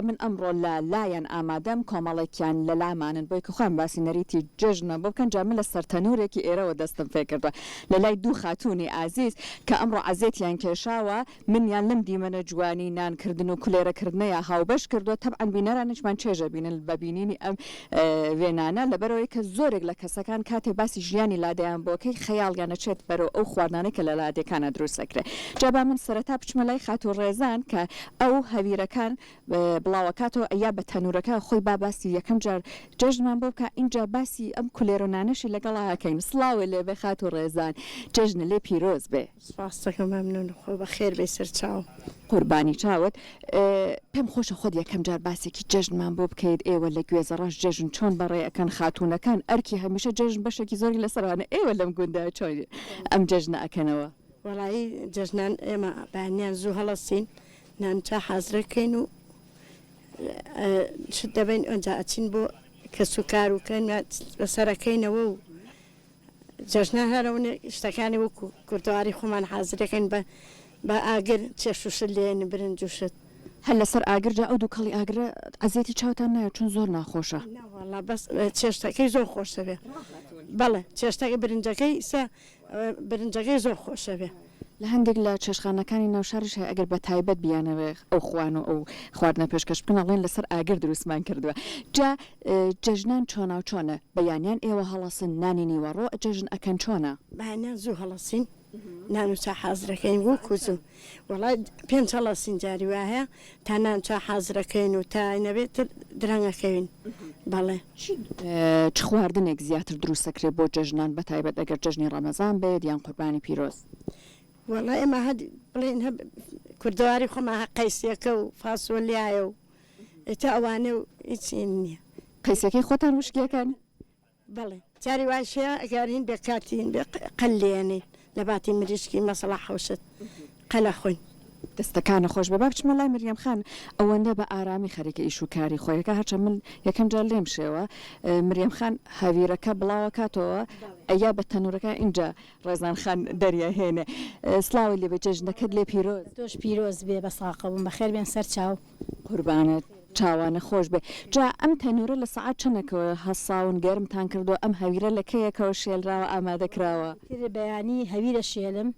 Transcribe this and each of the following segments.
من ئەمڕۆ لە لایەن ئامادەم کۆمەڵێکیان لە لامانن بۆی کە خۆیان باسی نەریتی جژنە بۆ بکەن جا من لە سەرتەنورێکی ئێرەوە دەستم پێ کردووە لە لای دوو خاتوونی ئازیز کە ئەمڕۆ عەزێتیان کێشاوە منیان لەم دیمەنە جوانی نانکردن و کولێرەکردنەیە هاوبەش کردووە تەبعەن بینەرانیشمان چێژە بینن بە بینینی ئەم وێنانە لەبەرەوەی کە زۆرێک لە کەسەکان کاتێ باسی ژیانی لادەیان بۆکەی خەیاڵیانە چێت بەرەوە ئەو خواردانەی کە لە لادەکانە دروست دەکرێت جا با من سەرەتا بچمە لای خاتوو ڕێزان کە ئەو هەویرەکان بڵاوەکاتەوە ئەیا بە تەنورەکە خۆی باسی یەکەم جار جژنمان بۆ بکە اینجا باسی ئەم کولێرۆنانەشی لەگەڵاکەین سڵاوێ لێ بێ خاتوو ڕێزان جژنە لێ پیرۆز بێ سپاسەکە مەمنون خۆ بە خێر بێ سەر چاو قوربانی چاوت پێم خۆشە خۆت یەکەم جار باسێکی جژنمان بۆ بکەیت ئێوە لە گوێزەڕاش جژن چۆن بەڕێ ئەکەن خاتوونەکان ئەرکی هەمیشە جژن بەشێکی زۆری لەسەرانە ئێوە لەم گوندە چۆن ئەم جژنە ئەکەنەوە وەڵایی جژنان ئێمە بانیان زوو هەڵەسین نانچە حازرەکەین و شت دەبین ئەنجا ئەچین بۆ کە سوکار وکەن بەسەرەکەینەوە و جژنە هەرەونە شتەکانی وەکو کوردەواری خۆمان حازرەکەین بە ئاگر چێش و شت لێن برنج و شت هەر لەسەر ئاگر جا ئەو دوو کەڵی ئاگرە عەزێتی چاوتان نایە چون زۆر ناخۆشە وەڵا بەس چێشتەکەی زۆر خۆشە بێ بەڵێ چێشتەکەی برنجەکەی برنجەکەی زۆر خۆشە بێ لە هەندێک لە چێشخانەکانی ناوشارش هەیە ئەگەر بە تایبەت بیانەوە ئەو خوان و ئەو خواردنە پێشکەش بکەن ئەڵێن لەسەر ئاگر دروستمان کردووە جا جەژنان چۆنا و چۆنە بەیانیان ئێوە هەڵەسن نانی نیوەڕۆ جەژن ئەکەن چۆنە بەیانیان زوو هەڵەسین نانوچە حازرەکەین بۆ کوزم وڵای پێنج هەڵەسین جاری وایە تا نانچە حازرەکەین و تا نەبێت درەنگەکەوین بەڵێ چ خواردنێک زیاتر دروستەکرێت بۆ جەژنان بە تایبەت ئەگەر جەژنی ڕەمەزان بێت یان قوربانی پیرۆز وەڵای ئێمە بڵێن کوردەواری خۆمە قەیسیەکە و فاسۆلیایە و ئێتا ئەوانە و هیچین نییە قەیسەکەی خۆتان وشکیەکەن بەڵێ جاری واشەیە ئەگەرین بێکاتین قەلێنین لە باتی مریشکی مەسەڵا حەوشت قەلە خۆین دەستەکانە خۆش بە بچمە لای مریەم خان ئەوەندە بە ئارامی خەریکە ئیش و کاری خۆیەکە هەرچە من یەکەم جار لێم شێوە مریەم خان هەویرەکە بڵاوە کاتەوە ئەیا بە تەنورەکە اینجا ڕێزان خان دەریە هێنێ سلااوی لێ بە جەژنەکەت لێ پیرۆز تۆش پیرۆز بێ بە ساقەبووم بەخێر بێن سەر چاو قوربانت چاوانە خۆش بێ جا ئەم تەنورە لە سەعات چەندێکەوە هەساون گەرمتان کردو ئەم هەویرە لە کەیەکەوە شێلراوە ئامادەکراوە بەیانی هەویرە شێلم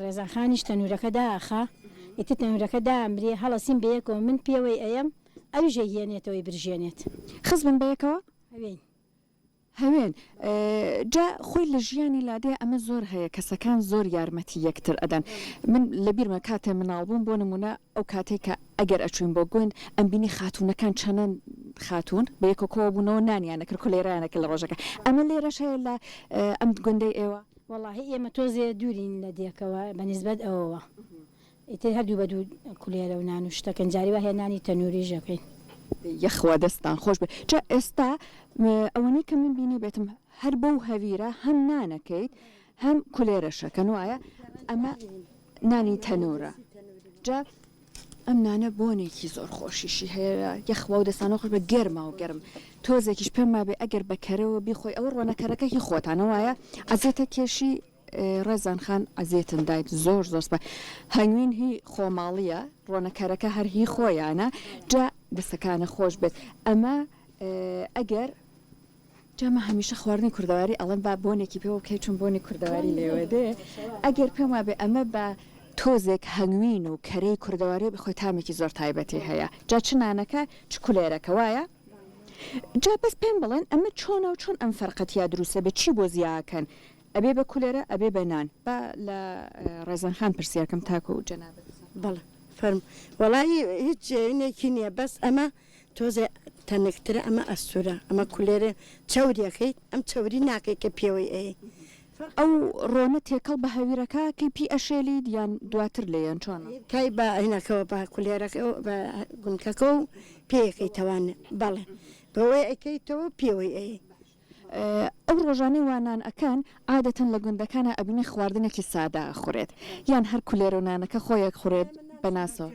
ڕێزانخانیش تەنورەکە داخە ئیتر تەنورەکە دامرێ هەڵەسیم بەیەکەوە من پێوەی ئەم ئەوژە هێنێتەوەی برژێنێت خزبن بەیەکەوە هەوێن هەوێن جا خۆی لە ژیانی لادێ ئەمە زۆر هەیە کەسەکان زۆر یارمەتی یەکتر ئەدەن من لە بیرمە کاتێ مناڵبووم بۆ نمونە ئەو کاتێک کە ئەگەر ئەچوین بۆ گوند ئەم بینی خاتوونەکان چەنەن خاتون بە یەکەوە بوونەوە نانیانە کرد کولێرانەکە لە ڕۆژەکە ئەمە لێرەش هەیە لە ئەم گوندەی ئێوە وەڵاهی ئێمە تۆزێ دوورین لە دێکەوە بەنسبەت ئەوەوە ئیتر هەردوو بە دوو کولێرە و نان و شتەکەن جاری وە هێنانی تەنوری ژەکەین یەخوا دەستان خۆش بێ جا ئێستا ئەوەنەی کە من بینی بێتم هەر بەو هەویرە هەم نانەکەیت هەم کولێرەشەکەن وایە ئەمە نانی تەنورە جا ئەم نانە بۆنێکی زۆر خۆشیشی هەیە یەخوا و دەستانە خۆش بە گەرما و گەرم تۆزێکیش پێم وابێ ئەگەر بەکەرەوە بیخۆی ئەوە ڕۆنەکەرەکەی خۆتانە وایە ئەزێتە کێشی ڕێزان خان ئەزێتن دایت زۆر زۆر هەنگوین هی خۆماڵیە ڕۆنەکەرەکە هەر هی خۆیانە جا دەستەکانە خۆش بێت ئەمە ئەگەر جامە هەمیشە خواردنی کوردەواری ئەڵەن با بۆنێکی پێوە بکەیت چون بۆنی کوردەواری لێوە دێ ئەگەر پێم وابێ ئەمە بە تۆزێک هەنگوین و کەرەی کوردەواری بخۆی تامێکی زۆر تایبەتی هەیە جا چ نانەکە چ کولێرەکە وایە جا بەس پێم بڵێن ئەمە چۆنە و چۆن ئەم فەرقەتیا دروستە بە چی بۆ زیاکەن ئەبێ بە کولێرە ئەبێ بە نان بە لە ڕێزان خان پرسیارکەم تاکو و جەنابەت بەڵێ فەرم وەڵایی هیچ جێینێکی نییە بەس ئەمە تۆزێ تەنەکترە ئەمە ئەسوورە ئەمە کولێرە چاوریەکەیت ئەم چاوری ناکەی کە پێوەی ئەیە ئەو ڕۆنە تێکەڵ بە هەویرەکە کەی پی ئەشێلی دیان دواتر لێیان چۆن کای بە عینەکەەوە بە کولێرەکە بە گونکەکە و پێیەکەی تەوانە بەڵێ بەوەی ئەەکەیتەوە پێوەی ئەیە ئەو ڕۆژانەی وانان ئەکەن عادەتەن لە گوندەکانە ئەبینی خواردنێکی سادا خورێت یان هەر کولێرۆنانەکە خۆیەک خورێت بەناسەوە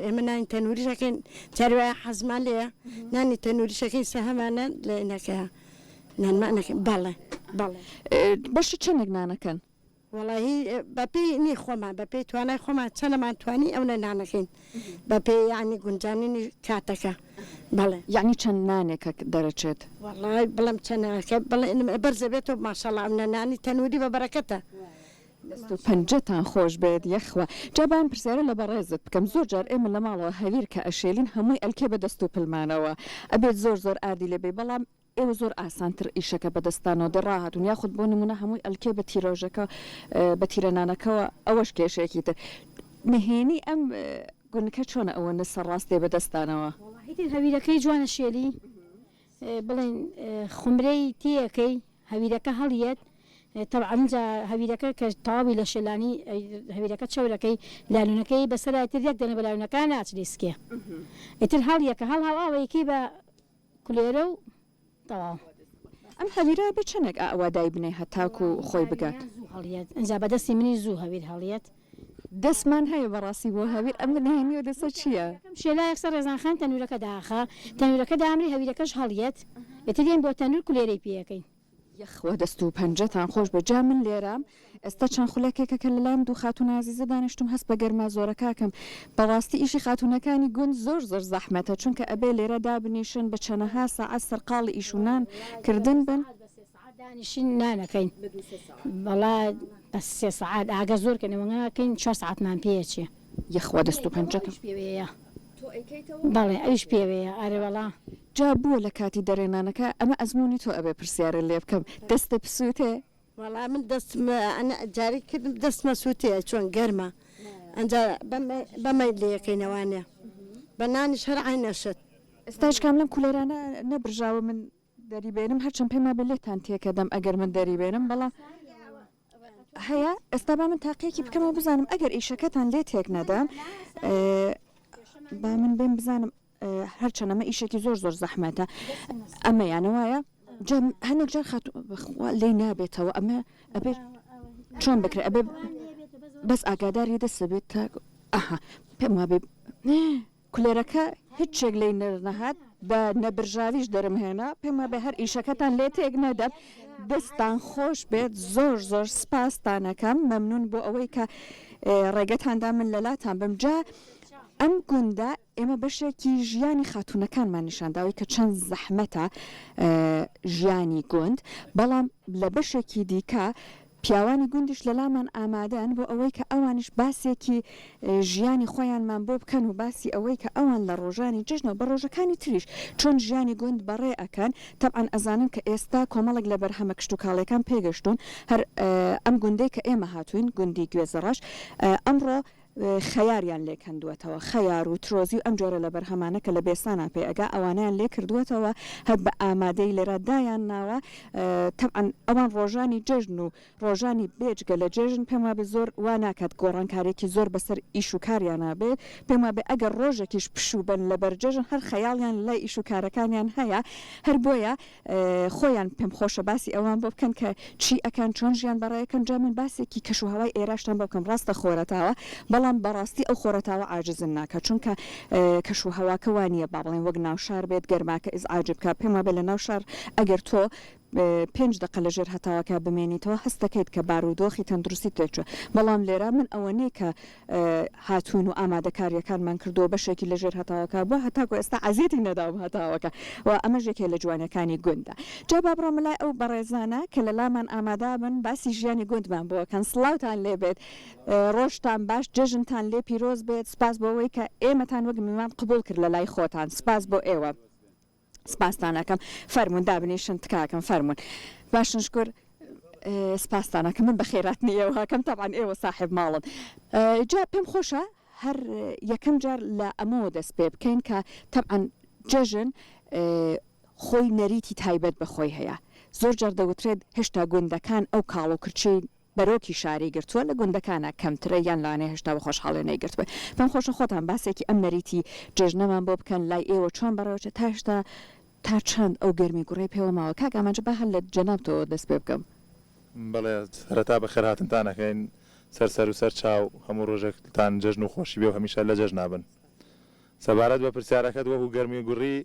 ئێمە نانی تەنوریشەکەین جاروایە حەزمان لێە نانی تەنوریشەکەی سەهەمانە لە نەکە نانمانەکەن بەڵێ بەشی چەندێک نانەکەن وڵی بەپێی نی خۆمان بەپێی توانای خۆمان چەندەمان توانی ئەو نانەکەین بەپێی یعنی گونجانینی کاتەکە بەڵێ یعنی چەند نانێکە دەرەچێت وڵی بڵم چەندەکە بڵێ بەرزە بێتەوە ماشەڵ ئەم نانی تەنووری بە بەرەکەتە پەنجەتان خۆش بێت یەخوا جابان پرسیارە لە بەڕێزت بکەم زۆر جار ئێمە لە ماڵەوە هەویر کە ئەشێلین هەمووی ئەلکێ بە دەست و پلمانەوە ئەبێت زۆر ئادی لێبێ بەڵام ئێوە زۆر ئاسانتر ئیشەکە بەدەستانەوە دەڕاهاتون یاخود بۆ نمونە هەمووی ئەلکێ بە تیرۆژەکە بە تیرەنانەکەەوە ئەوەش کێشەیەکی تر نهێنی ئەم گونکە چۆنە ئەوەندە سەرڕاستێ بەدەستانەوە هەویرەکەی جوانە شێلی بڵێن خومرەی تیەکەی هەویرەکە هەڵیەت تەعاانجا هەویرەکە کە تاوی لە شێلانی هەویرەکە چاورەکەی لالوونەکەی بەسەراتر یەک دەنە بەلاوونەکان ناچریسکێ ئیتر هەڵیەکە هەڵاوەیەکی بە کولێرە و تەواو ئەم هەویرە بە چەندێک ئاوادای بنێ هەتاکو و خۆی بگات هەڵیەت ئەنجا بەدەستی منی زوو هەویر هەڵیەت دەستمان هەیە بەڕاستی بۆ هەویر ئەم نهێنیوە دەسە چییە؟ شێلا یەکسەر ڕێزانخان تەنورەکە داخە تەنورەکە دامری هەویرەکەش هەڵیەت ئێتریان بۆ تەنور کولێرەی پێەکەین یەخوا دەست و پەنجەتان خۆش بە جا من لێرام ئێستا چەند خولەکێکە کە لەلام دوو خاتون عزیزە دانیشتم هەست بە گەرما زۆرەکەکەم بەڕاستی ئیشی خاتونەکانی گوند زۆر زەحمەتە چونکە ئەبێ لێرە دابنیشن بە چەنەها ساعات سەرقاڵی ئیشونان کردن بن دانیشین نانەکەین بەڵا بە سێ سعات ئاگە زۆر کەنەوەکەین 4 ساعتمان پێچێ یەخوا دەست و پەنجەکە پێوەیە بەڵێ ئەوش پێوەیە ئارێوەڵا جا بووە لە کاتی دەرێنانەکە ئەمە ئەزمموی تۆ ئەبێ پرسیارە لێ بکەم دەستە پسووتێ وەڵا من جاری کردم دەستمە سووتەیە چۆن گەرمە ئەنجا بەمە لەکەینەوانێ بە نانیش هەر عینەشت ئێستاش کام لەم کولەرانە نەبرژاوە من دەریبێنم هەرچەند پێما بە لێتان تێکەدەم ئەگەر من دەریبێنم بەڵام هەیە ئێستا با من تاقیەکی بکەمەوە بزانم ئەگەر ئیشەکەتان لێ تێک نەدام با من بێن بزانم هەرچەند ئەمە ئیشێکی زۆر زەحمەتە ئەمە یانەوەیە هەنێک جار لی نابێتەوە ئەمە ئەبێ چۆن بکرێ ئەبێ بەس ئاگاداری دەسە بێت تا ئەها پێم وابێ کولێرەکە هیچ شێک لی نەهات بە نەبرژاویش دەرمهێنا پێم وابێ هەر ئیشەکەتان لێ تێک نەدەم دەستان خۆش بێت زۆر سپاستانەکەم مەمنون بۆ ئەوەی کە ڕێگەتاندا من لەلاتان بم جا ئەم گوندا ئێمە بەشێکی ژیانی خاتونەکانمان نیشانداوی کە چەند زەحمەتە ژیانی گوند بەڵام لە بەشێکی دیکە پیاوانی گوندش لەلامان ئامادەن بۆ ئەوەی کە ئەوانش باسێکی ژیانی خۆیانمان بۆ بکەن و باسی ئەوەی کە ئەوان لە ڕۆژانی جژنەوە بە ڕۆژەکانی تریش چۆن ژیانی گوند بەڕێ ئەکەن تەبعاً ئەزانن کە ئێستا کۆمەڵک لە بەرهەمە کشت و کاڵەکان پێگەشتون هەر ئەم گوندەی کە ئێمە هاتوین گوندی گوێزەڕەش ئەمڕۆ خەیاریان لێ کەندووەتەوە خەیار و ترۆزی و ئەم جۆرە لە بەرهەمانە کە لە بێسانە پێ ئەگا ئەوانیان لێ کردووەتەوە هەر بە ئامادەی لێرە دایان ناوە تەبعاً ئەوان ڕۆژانی جژن و ڕۆژانی بێجگە لە جێژن پێم وابێ زۆر وا ناکات گۆڕانکارێکی زۆر بەسەر ئیش و کاریان نابێت پێم وابێ ئەگەر ڕۆژێکیش پشوو بن لە بەرجێژن هەر خەیاڵیان لای ئیش و کارەکانیان هەیە هەر بۆیە خۆیان پێم خۆشە باسی ئەوان بۆ بکەن کە چی ئەکەن چۆن ژیان بەڕێەکەن جا من باسێکی کەشوهەوای ئێراشتان بۆ بکەم ڕاستە خۆرەتاوە بەڵام بەڕاستی ئەو خۆرەتاوە عاجزن ناکە چونکە کەشوهەواکە وانە با بڵێن وەک ناوشار بێت گەرماکە ئیزعاج بکە پێم وابێ لە ناوشار ئەگەر تۆ 5 دقە لە ژێر هەتاوەکە بمێنیتەوە هەستەکەیت کە بارودۆخی تەندروستی تێکچوە بەڵام لێرە من ئەوە نیە کە هاتوون و ئامادەکاریەکانمان کردو بەشێکی لە ژێر هەتاوەکە بۆ هەتاکو ئێستا عزیەتی نەداوم هەتاوەکە و ئەمەژێکێ لە جوانەکانی گوندا جا با بڕۆم لای ئەو بەڕێزانە کە لە لامان ئامادا بن باسی ژیانی گوندمان بۆکەن سڵاوتان لێ بێت ڕۆژتان باش جژنتان لێ پیرۆز بێت سپاس بۆەوەی کە ئێمەتان وەک میوان قبول کرد لە لای خۆتان سپاس بۆ ئێوە سپاسانەکەم فەرمون دابنیشن تکاکەم فەرمون باشن شکر سپاسانەکە من بە خێرات نیەوەکەم تاوان ئێوە صاحب ماڵن جا پێم خۆشە هەر یەکەم جار لە ئەمەوە دەست پێ بکەین کە تەبعاً جەژن خۆی نەریتی تایبەت بەخۆی هەیە زۆر جار دەوترێت هێشتا گوندەکان ئەو کاڵ و کرچی بەرۆکی شاری گرتووە لە گوندەکانە کەمترە یان لاانێ هێشتا بە خۆشحاڵێ نەیگرتووە پێم خۆشە خۆتان باسێکی ئەم نەریتی جێژنەمان بۆ بکەن لای ئێوە چۆن بەڕەوەچێت تا هێشتا تا چەند ئەو گەرمی گوڕی پێوە ماوە کاک ئامانجە بە هەر لە جەنابتەوە دەست پێ بکەم بەڵێ هەرتا بە خێراتنتان نەکەین سەر و سەر چاو هەموو ڕۆژێکتان جەژن و خۆشی بێ و هەمیشە لە جەژ نابن سەبارەت بە پرسیارەکەت وەکو گەرمی گوڕی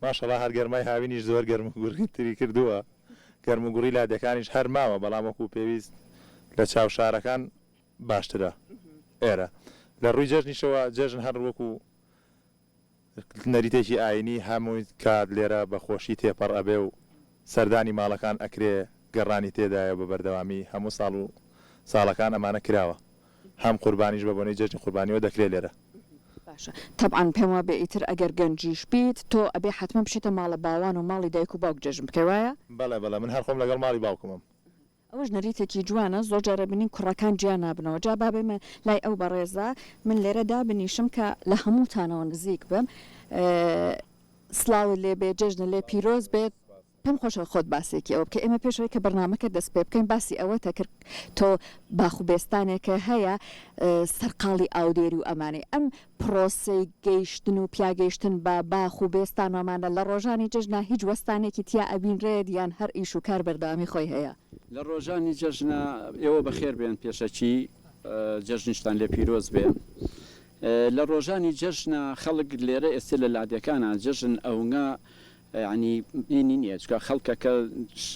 ماشەڵا هەر گەرمای هاوینیش زۆر گەرم و گوڕی تری کردووە گەرم و گوڕی لادەکانیش هەر ماوە بەڵام وەکو پێویست لە چاو شارەکان باشترە ئێرە لە ڕووی جەژنیشەوە جەژن هەر وەکو نەریتێکی ئاینی هەمووی کات لێرە بە خۆشی تێپەڕ ئەبێ و سەردانی ماڵەکان ئەکرێ گەڕانی تێدایە بە بەردەوامی هەموو ساڵ و ساڵەکان ئەمانە کراوە هەم قوربانیش بە بۆنەی جەژنی قوربانیەوە دەکرێت لێرە باشە طبعاً پێم وە بێ ئیتر ئەگەر گەنجیش بیت تۆ ئەبێ حتممە بشیتە ماڵە باوان و ماڵی دایک و باوک جەژن بکەی وایە بەڵێ من هەر خۆم لەگەڵ ماڵی باوکمم ئەوەش نەریتێکی جوانە زۆر جارە بنین کوڕەکان گیان نابنەوە جا بابێ من لای ئەو بەڕێزە من لێرە دابنیشم کە لە هەمووتانەوە نزیک بم سلااو لێ بێ جەژنە لێ پیرۆز بێت پێم خۆشە خۆت باسێکی ئەوە بکە ئێمە پێشەوەی کە بەرنامەکە دەست پێ بکەین باسی ئەوەتە کرد تۆ باخوبێستانێکە هەیە سەرقاڵی ئاودێری و ئەمانەی ئەم پرۆسی گەیشتن و پیاگەیشتن بە باخوبێستانەمانە لە ڕۆژانی جەژنا هیچ وەستانێکی تیا ئەبینرێت یان هەر ئیش و کار بەردامی خۆی هەیە لە ڕۆژانی جەژنە ئێوە بەخێر بێن پێشەکی جەژنیشتان لێ پیرۆز بێ لە ڕۆژانی جەژنە خەڵک لێرە ئێستا لە لادەکانە جەژن ئەونا ینی بینی نییە چکە خەڵکەکە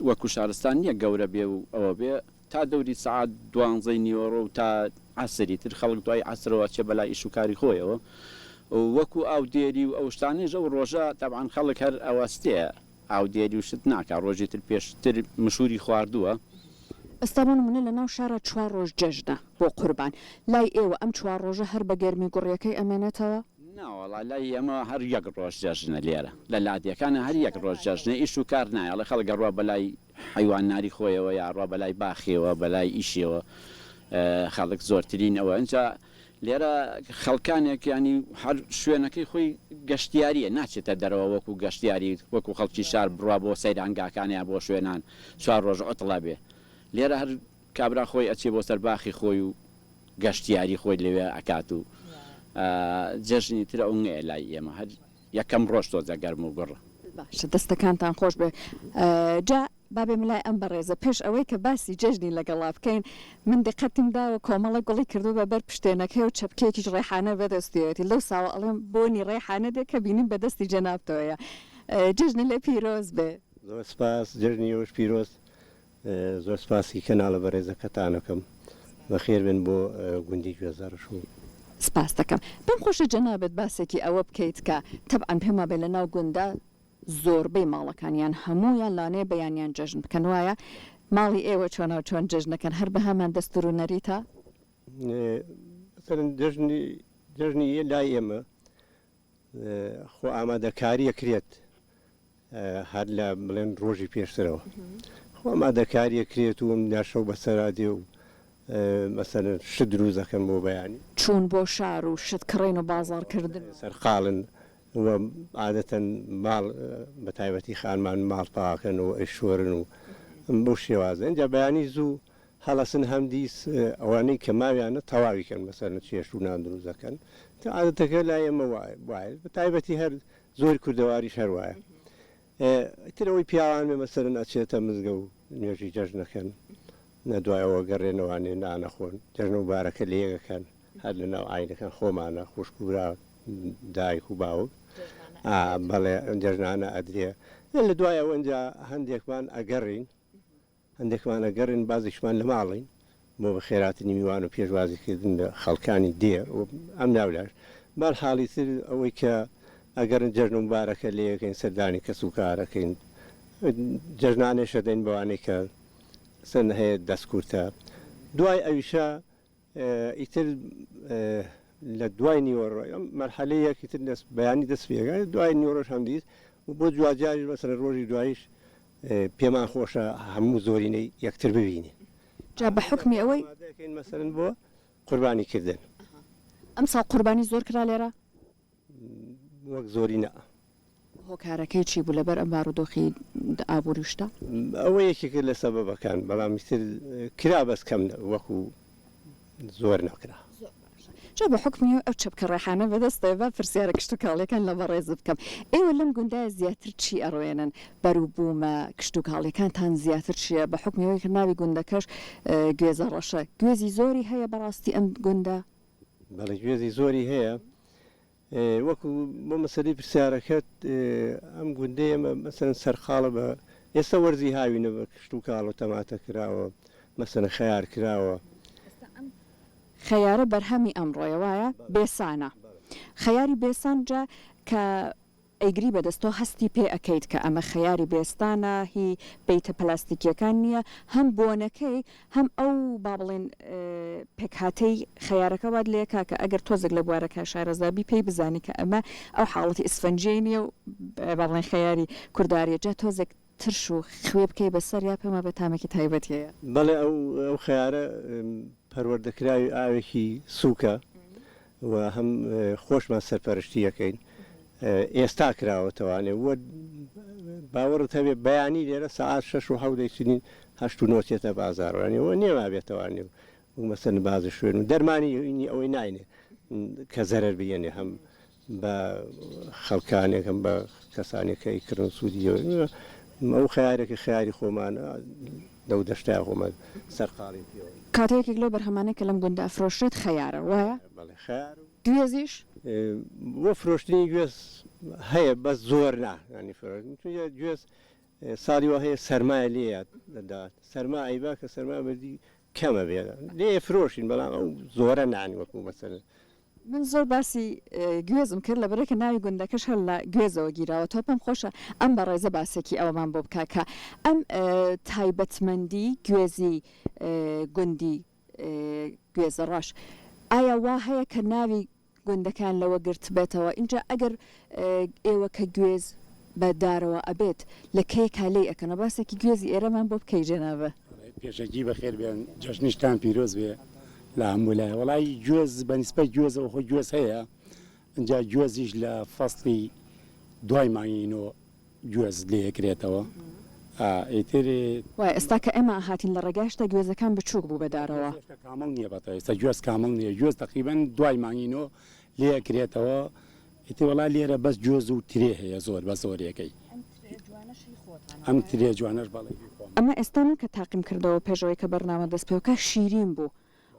وەکو شارستان نییە گەورە بێ و ئەوە بێ تا دەوری سعات 12 نیوەڕۆ و تا عسەری تر خەڵک دوای عسرەوە چێ بەلای ئیشوکاری خۆیەوە وەکو ئاو دێری و ئەو شتانێژە و ڕۆژە تەبعاان خەڵک هەر ئەوەستەیە ئاو دێری و شت ناکە ڕۆژی تر پێشتر مشوری خواردووە ئەستامان منە لە ناو شارە 4 ڕۆژ جەژنە بۆ قوربان لای ئێوە ئەم 4 ڕۆژە هەر بە گەرمی گوڕیەکەی ئەمێنێتەوە ناوەڵا لای ئەمە هەر یەک ڕۆژ جەژنە لێرە لە لادیەکانە هەر یەک ڕۆژ جەژنە ئیش و کار نایە لە خەڵگە ڕوا بەلای حیوانناری خۆیەوە یاڕوا بەلای باخیەوە بەلای ئیشیەوە خەڵک زۆرترین ئەوە ئەجا لێرە خەڵکانێک ینی هەر شوێنەکەی خۆی گەشتیاریە ناچێتە دەرەوە وەکو گەشتیاری وەکو خەڵکی شار بڕوا بۆ سەیرانگاکانیان بۆ شوێنان 4 ڕۆژ ئۆتڵا بێ لێرە هەر کابرا خۆی ئەچێ بۆ سەرباخی خۆی و گەشتیاری خۆی لەوێ ئەکات و جەژنی ترە ئەوە لای ئێمە هەر یەکەم ڕۆژ تۆ جەگەرم و گوڕ باشە دەستەکانتان خۆش بێ جا بابێ ملای ئەم بەڕێزە پێش ئەوەی کە باسی جەژنی لەگەڵا بکەین من دقەتمداوە کۆمەڵە گوڵی کردو بە بەر پشتێنەکەی و چەپکێکیش ڕێحانە بەدەستێتی لەو ساوە ئەڵێم بۆنی ڕێحانە دێ کە بینیم بەدەستی جەنابتەوەیە جەژنە لێ پیرۆز بێ زۆر سپاس جەژنی ئەوش پیرۆز زۆر سپاسی کەناڵە بەڕێزەکەتانەکەم بەخێر بن بۆ گوندی گوێزارش و سپاس دەکەم پێم خۆشە جەنابێت باسێکی ئەوە بکەیت کە تەبعاان پێما بێ لە ناو گوندە زۆربەی ماڵەکانیان هەموویان لاانێ بەیانیان جەژن بکەن وایە ماڵی ئێوە چۆنە چۆن جەژنەکەن هەر بە هەمان دەستور و نەریتە جەژنی لای ئێمە خۆ ئامادەکاریە کرێت هەر لە بڵێن ڕۆژی پێشترەوە خۆ ئامادەکاریە کرێت و ناشەو بەسەرادێ و مەسەر شت دروزەکەن بۆ بەیانی چوون بۆ شار و شت کڕین و بازارکردن سەرقاڵن عادەتەن ماڵ بە تایبەتی خانمان ماڵ پاکەن و ئەشۆرن و بۆ شێوازە اینجا بەیانی زوو هەڵەسن هەمدیس ئەوانەی کە ماویانە تەواویکەن بەسەر چێش و نان دروزەکەن تا عادەتەکە لای ئەمە وایە بە تایبەتی هەر زۆر کوردەواریش هەر وایە ترەوەی پیاوان بێ مەسەرن ئەچێتە مزگە و نوێژی جەژنەکەن نەدوایەوە گەڕێنەوەوانێ نانەخۆن جەژن و بارەکە لێگەکەن هەر لە ناو ئاینەکان خۆمانە خوشکورا دایک و باوک بەڵێ جەژنانە ئەدرێ لە دوایەوە ئەنجا هەندێکمان ئەگەڕین هەندێکمان ئەگەڕین بازێکشمان لە ماڵین بۆ بە خێراتنی میوان و پێشوازیکردن لە خەڵکانی دێ ئەم ناولاش بەر حاڵی تر ئەوەی کە ئەگەرن جەژن و بارەکە لێەکەین سەردانی کەس و کارەکەین جەژنانێشە دەین بەوانەی کە سن هەیە دەستکورتە دوای ئەویشە ئیتر لە دوای نیوەڕۆ مەرحەلەیەکی تر بەیانی دەست پێگە دوای نیوەڕۆژ هەمدیست و بۆ جوواجاری بەسەر ڕۆژی دوایش پێمان خۆشە هەموو زۆرینەی یەکتر ببینی جا بە حکمی ئەوەی دەکەین مەسەرن بۆ قوربانی کردن ئەم ساڵ قوربانی زۆر کرا لێرە وەک زۆری نە هۆکارەکەی چی بوو لەبەر ئەم بارودۆخی ئابووریشتە ئەوە یەکێکرد لە سەبەبەکان بەڵام میتر کرا بەس کەم وەکو زۆر نەکرا جا بە حکمی ئەو چەپکە ڕێحانە بەدەستێ بە پرسیارە کشت و کاڵەکان لە بەڕێز بکەم ئێوە لەم گوندای زیاتر چی ئەڕوێنن بەروبوومە کشت و کاڵەکانتان زیاتر چییە بە حکمیەوەی کە ناوی گوندەکەش گوێزە ڕەشە گوێزی زۆری هەیە بەڕاستی ئەم گوندە بەڵێ گوێزی زۆری هەیە وەکو بۆ مەسەری پرسیارەکەت ئەم گوندەیە مەسەرن سەرخاڵە بە ئێستا وەرزی هاوینە بە کشت و کاڵ و تەماتە کراوە مەسەن خەیار کراوە خەیارە بەرهەمی ئەمڕۆیە وایە بێسانە خەیاری بێسان جا کە ئەیگری بەدەستۆ هەستی پێ ئەەکەیت کە ئەمە خەیاری بێستانە هی بیتە پلاستیکیەکان نییە هەم بۆنەکەی هەم ئەو با بڵێن پێکهاتەی خەیارەکە واد لێکا کە ئەگەر تۆزێک لە بوارەکە شارەزابی پێی بزانی کە ئەمە ئەو حاڵەتی ئیسفەنجەی نیە و با بڵێن خەیاری کورداریە جا تۆزێک ترش و خوێ بکەی بەسەر یا پێمە بە تامێکی تایبەت هەیە بەڵێ ئەو خەیارە پەروەردەکراوی ئاوێکی سووکە و هەم خۆشمان سەرپەرشتیەکەین ئێستا کراوەتەوانێ وە باوەڕت هەبێ بەیانی لێرە سعات 6 و 7 دەیچنین 8 و 9 چێتە بازاڕوانیەوە نێما بێتەوانێ و مەسەن بازە شوێن و دەرمانی ئەوەی ناینێ کە زەرەر بێنێ هەم بە خەڵکانێک هەم بە کەسانێکەی کردن سوودیەوە ئەو خیارێکی خیاری خۆمانە دەو دەشتای خۆمە سەرقاڵی پێوە کاتەیەکێک لەو بەرهەمانەی کە لەم گوندە ئەفرۆشێت خەیارە وایە خیار گوێزیش وە فرۆشتنی گوێز هەیە بەس زۆر نانی گوێز ساڵی وە هەیە سەرمایە لێ دەدات سەرما ئەیبا کە سەرما بەردی کەمە بێت لێ فرۆشین بەڵام ئەو زۆرە نانی وەکو مەسەر من زۆر باسی گوێزم کرد لە بەرەکە ناوی گوندەکەش هەر لە گوێزەوە گیراوە تۆ پێم خۆشە ئەم بە ڕێزە باسێکی ئەوەمان بۆ بکاکە ئەم تایبەتمەندی گوێزی گوندی گوێزە ڕەش ئایا وا هەیە کە ناوی گوندەکان لەوە گرت بێتەوە اینجا ئەگەر ئێوە کە گوێز بەدارەوە ئەبێت لە کێکا لێ ئەەکەنە باسێکی گوێزی ئێرەمان بۆ بکەی جەنابە پێشەکی بەخێر بێن جەژنیشتان پیرۆز بێ لە هەموولای وڵی گوێز بەنسبەت گوێزەوە خۆ گوێز هەیە ئەجا گوێزیش لە فەستی دوای مانگینەوە گوێز لێکرێتەوە ئیتر وای ئێستا کە ئێمە هاتین لە ڕێگاشتە گوێزەکان بچووک بوو بەدارەوە کامەڵ نییە بەتە ئێستا گوێز کامەڵ نییە گوێز تقریبان دوای مانگینەوە لێکرێتەوە ئیتی وڵا لێرە بەس گوێز و ترێ هەیە زۆر بە زۆریەکەی ئەم ترێ جوانش بەڵێ ئەمە ئێستان کە تاقیم کردەوە پێشەوەی کە بەرنامە دەست پێوکە شیرین بوو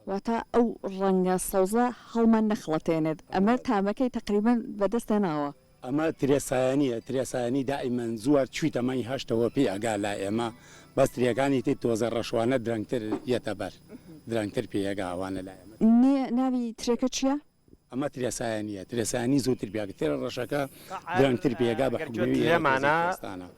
واتە ئەو ڕەنگە سەوزە هەڵمان نەخڵەتێنێت ئەمە تامەکەی تقریبان بەدەستێناوە ئەمە ترێسایانیە ترێسایانی دائیمەن زوار چویتە مای هەشتەوە پێی ئەگا لا ئێمە بەس ترێگانی تی تۆزە ڕەشوانە درەنگتر یەتە بەر درەنگتر پێیەگاوانە لا ئێمە ناوی ترێکە چییە؟ ئەمە ترێسایانیە ترێسانی زووتر بیاگترە ڕەشەکە درەنگتر پێگا بە حکوێستانە